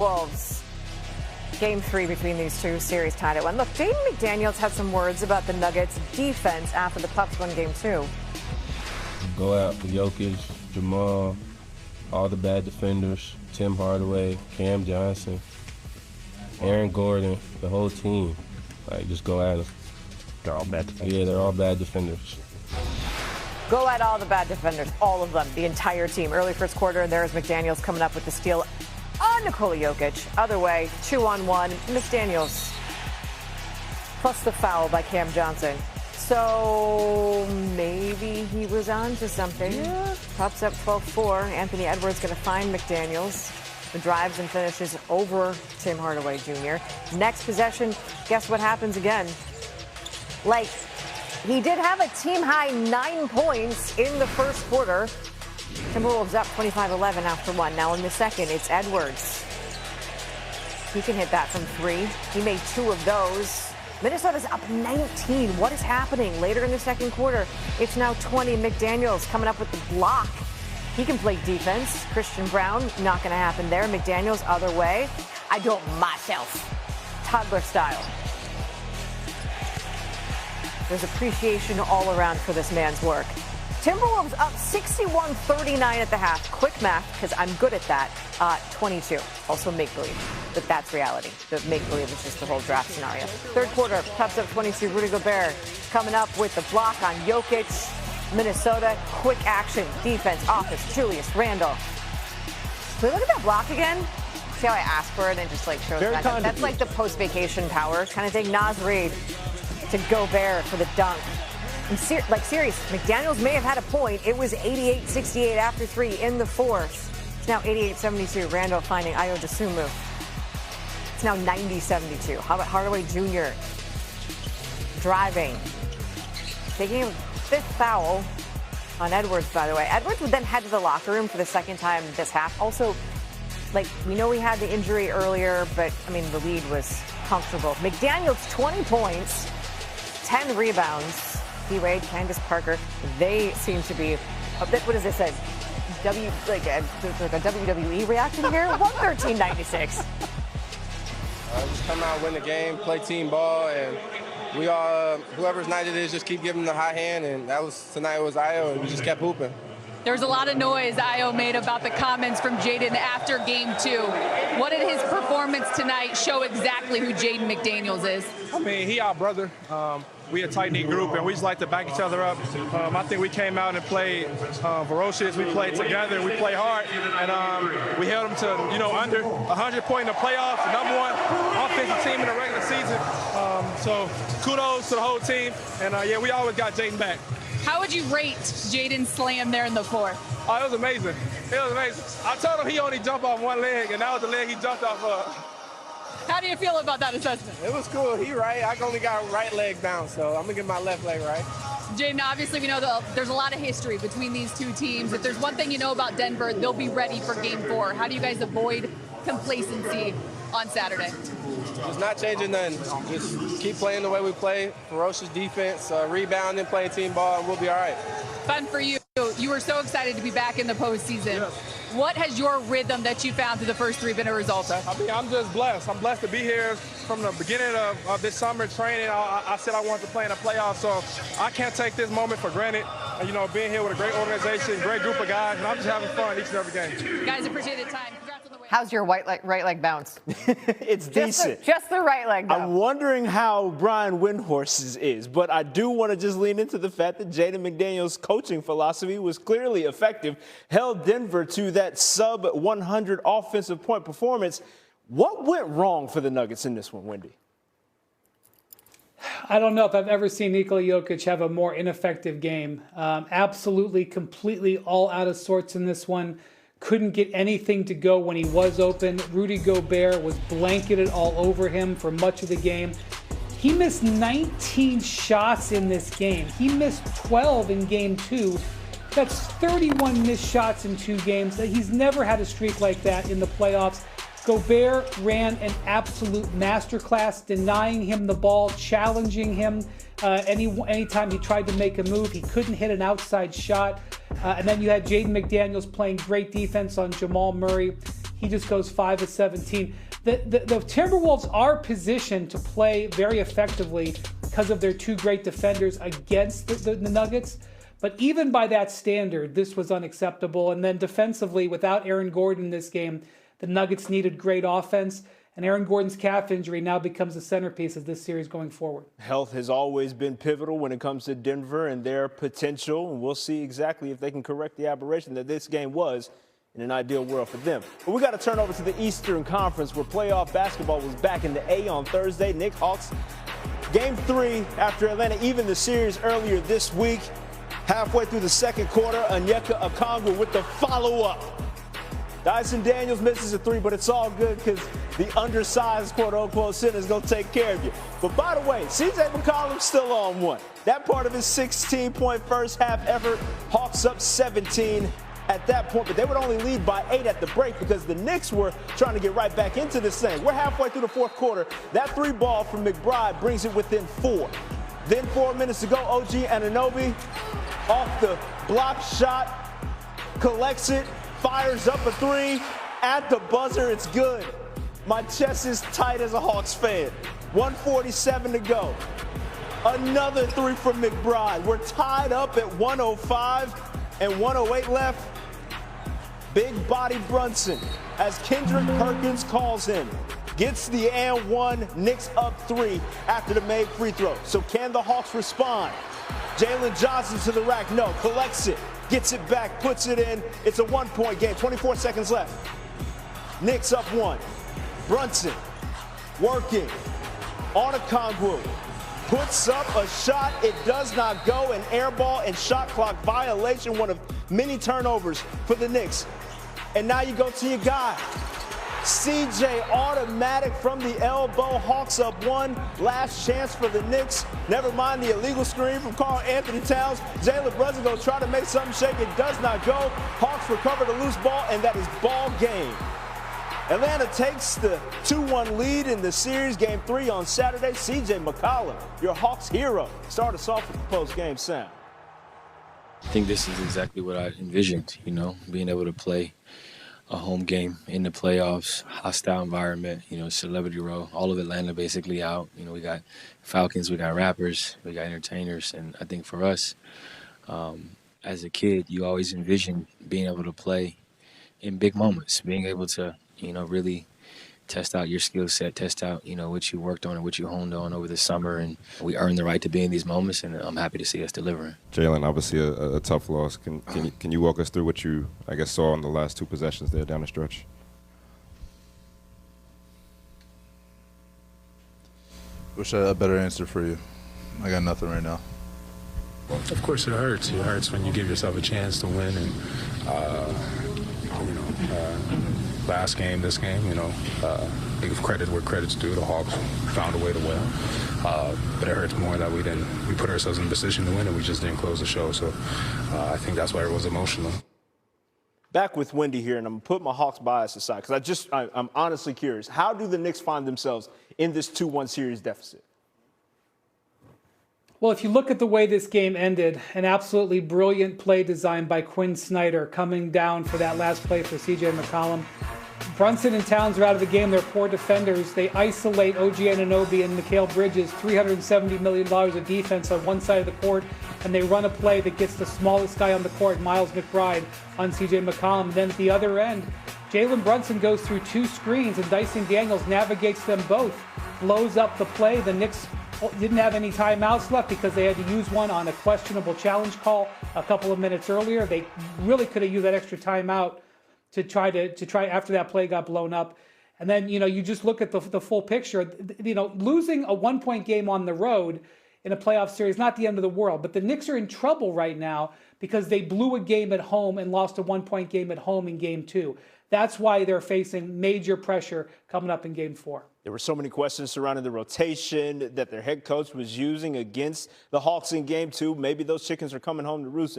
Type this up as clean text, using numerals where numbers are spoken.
Wolves. Game 3 between these two, series tied at 1. Look, Jaden McDaniels had some words about the Nuggets' defense after the Pups won Game 2. Go out for Jokic, Jamal, all the bad defenders, Tim Hardaway, Cam Johnson, Aaron Gordon, the whole team. Like, just go at them. They're all bad defenders. Yeah, they're all bad defenders. Go at all the bad defenders, all of them, the entire team. Early first quarter, there's McDaniels coming up with the steal on Nikola Jokic. Other way, 2-on-1, McDaniels. Plus the foul by Cam Johnson. So maybe he was on to something. Yeah. Pups up 12-4. Anthony Edwards going to find McDaniels. The drives and finishes over Tim Hardaway Jr. Next possession, guess what happens again? Like, he did have a team-high 9 points in the first quarter. Timberwolves up 25-11 after 1. Now in the second, it's Edwards. He can hit that from 3. He made 2 of those. Minnesota's up 19. What is happening? Later in the second quarter, it's now 20. McDaniels coming up with the block. He can play defense. Christian Brown, not going to happen there. McDaniels, other way. I don't myself. Toddler style. There's appreciation all around for this man's work. Timberwolves up 61-39 at the half. Quick math, because I'm good at that. 22. Also make-believe, but that's reality. The make-believe is just the whole draft scenario. Third quarter, Pups up 22. Rudy Gobert coming up with the block on Jokic. Minnesota, quick action, defense, offense, Julius Randle. Can we look at that block again? See how I ask for it and just like shows back up? That's like the post-vacation power kind of thing. Naz Reid to Gobert for the dunk. I'm serious, McDaniels may have had a point. It was 88-68 after 3 in the fourth. It's now 88-72. Randall finding Ayo Dosunmu. It's now 90-72. How about Hardaway Jr. driving, taking a 5th foul on Edwards, by the way. Edwards would then head to the locker room for the second time this half. Also, like, we know we had the injury earlier, but, I mean, the lead was comfortable. McDaniels, 20 points, 10 rebounds. D-Wade, Candace Parker, they seem to be a bit, what is this, a WWE reaction here? 113-96. Just come out, win the game, play team ball, and we all, whoever's night it is, just keep giving them the high hand, and tonight was Ayo, and we just kept hooping. There was a lot of noise Ayo made about the comments from Jaden after Game 2. What did his performance tonight show exactly who Jaden McDaniels is? I mean, he our brother. We a tight-knit group, and we just like to back each other up. I think we came out and played ferocious. We played together. We played hard, and we held them to, under 100 points in the playoffs, the #1 offensive team in the regular season. So kudos to the whole team, and yeah, we always got Jaden back. How would you rate Jaden's slam there in the fourth? Oh, it was amazing. It was amazing. I told him he only jumped off one leg, and that was the leg he jumped off of. How do you feel about that assessment? It was cool. He right. I only got right leg down, so I'm going to get my left leg right. Jaden, obviously we know there's a lot of history between these two teams. If there's one thing you know about Denver, they'll be ready for Game 4. How do you guys avoid complacency on Saturday? Just not changing nothing. Just keep playing the way we play. Ferocious defense, rebounding, playing team ball, and we'll be all right. Fun for you. You were so excited to be back in the postseason. Yes. What has your rhythm that you found through the first 3 been a result of? I mean, I'm just blessed. I'm blessed to be here from the beginning of this summer training. I said I wanted to play in the playoffs, so I can't take this moment for granted. And, being here with a great organization, great group of guys, and I'm just having fun each and every game. Guys, appreciate the time. Congrats on the win. How's your right leg bounce? It's decent. Just the right leg, though. I'm wondering how Brian Windhorst's is, but I do want to just lean into the fact that Jaden McDaniels' coaching philosophy was clearly effective, held Denver to that sub-100 offensive point performance. What went wrong for the Nuggets in this one, Wendy? I don't know if I've ever seen Nikola Jokic have a more ineffective game. Absolutely, completely all out of sorts in this one. Couldn't get anything to go when he was open. Rudy Gobert was blanketed all over him for much of the game. He missed 19 shots in this game. He missed 12 in Game 2. That's 31 missed shots in 2 games. He's never had a streak like that in the playoffs. Gobert ran an absolute masterclass, denying him the ball, challenging him. Anytime he tried to make a move, he couldn't hit an outside shot. And then you had Jaden McDaniels playing great defense on Jamal Murray. He just goes 5 of 17. The Timberwolves are positioned to play very effectively because of their two great defenders against the Nuggets. But even by that standard, this was unacceptable. And then defensively, without Aaron Gordon in this game, the Nuggets needed great offense. And Aaron Gordon's calf injury now becomes the centerpiece of this series going forward. Health has always been pivotal when it comes to Denver and their potential. And we'll see exactly if they can correct the aberration that this game was in an ideal world for them. But we got to turn over to the Eastern Conference, where playoff basketball was back in the A on Thursday. Knicks Hawks, Game 3 after Atlanta evened the series earlier this week. Halfway through the second quarter, Onyeka Okongwu with the follow-up. Dyson Daniels misses a three, but it's all good because the undersized, quote-unquote, center is going to take care of you. But by the way, C.J. McCollum's still on one. That part of his 16-point first-half effort, Hawks up 17 at that point, but they would only lead by 8 at the break because the Knicks were trying to get right back into this thing. We're halfway through the fourth quarter. That three ball from McBride brings it within 4. Then 4 minutes to go, OG Anunoby off the block shot, collects it, fires up a three. At the buzzer, it's good. My chest is tight as a Hawks fan. 1:47 to go. Another three from McBride. We're tied up at 105 and 108 left. Big body Brunson, as Kendrick Perkins calls him, gets the and one. Knicks up 3 after the made free throw. So can the Hawks respond? Jalen Johnson to the rack, no, collects it, gets it back, puts it in. It's a 1-point game, 24 seconds left. Knicks up 1. Brunson working on Okongwu, puts up a shot, it does not go, an air ball and shot clock violation, one of many turnovers for the Knicks. And now you go to your guy. CJ automatic from the elbow. Hawks up 1. Last chance for the Knicks. Never mind the illegal screen from Karl Anthony Towns. Jalen Brunson going to try to make something shake. It does not go. Hawks recover the loose ball, and that is ball game. Atlanta takes the 2-1 lead in the series. Game 3 on Saturday. CJ McCollum, your Hawks hero. Start us off with the post-game sound. I think this is exactly what I envisioned, being able to play a home game in the playoffs, hostile environment, celebrity row, all of Atlanta basically out. We got Falcons, we got rappers, we got entertainers. And I think for us, as a kid, you always envision being able to play in big moments, being able to, really test out your skill set, test out, what you worked on and what you honed on over the summer. And we earned the right to be in these moments, and I'm happy to see us delivering. Jalen, obviously a tough loss. Can you walk us through what you, saw in the last 2 possessions there down the stretch? Wish I had a better answer for you. I got nothing right now. Of course it hurts. It hurts when you give yourself a chance to win, and last game, this game, give credit where credit's due. The Hawks found a way to win, but it hurts more that we put ourselves in a position to win and we just didn't close the show. So I think that's why it was emotional. Back with Wendy here, and I'm going to put my Hawks bias aside because I'm honestly curious. How do the Knicks find themselves in this 2-1 series deficit? Well, if you look at the way this game ended, an absolutely brilliant play design by Quinn Snyder coming down for that last play for C.J. McCollum. Brunson and Towns are out of the game. They're poor defenders. They isolate OG Anunoby and Mikal Bridges, $370 million of defense on one side of the court, and they run a play that gets the smallest guy on the court, Miles McBride, on C.J. McCollum. Then at the other end, Jalen Brunson goes through 2 screens, and Dyson Daniels navigates them both, blows up the play. The Knicks didn't have any timeouts left because they had to use one on a questionable challenge call a couple of minutes earlier. They really could have used that extra timeout to try after that play got blown up. And then, you just look at the full picture. Losing a 1-point game on the road in a playoff series, not the end of the world. But the Knicks are in trouble right now because they blew a game at home and lost a 1-point game at home in Game 2. That's why they're facing major pressure coming up in Game 4. There were so many questions surrounding the rotation that their head coach was using against the Hawks in Game 2. Maybe those chickens are coming home to roost.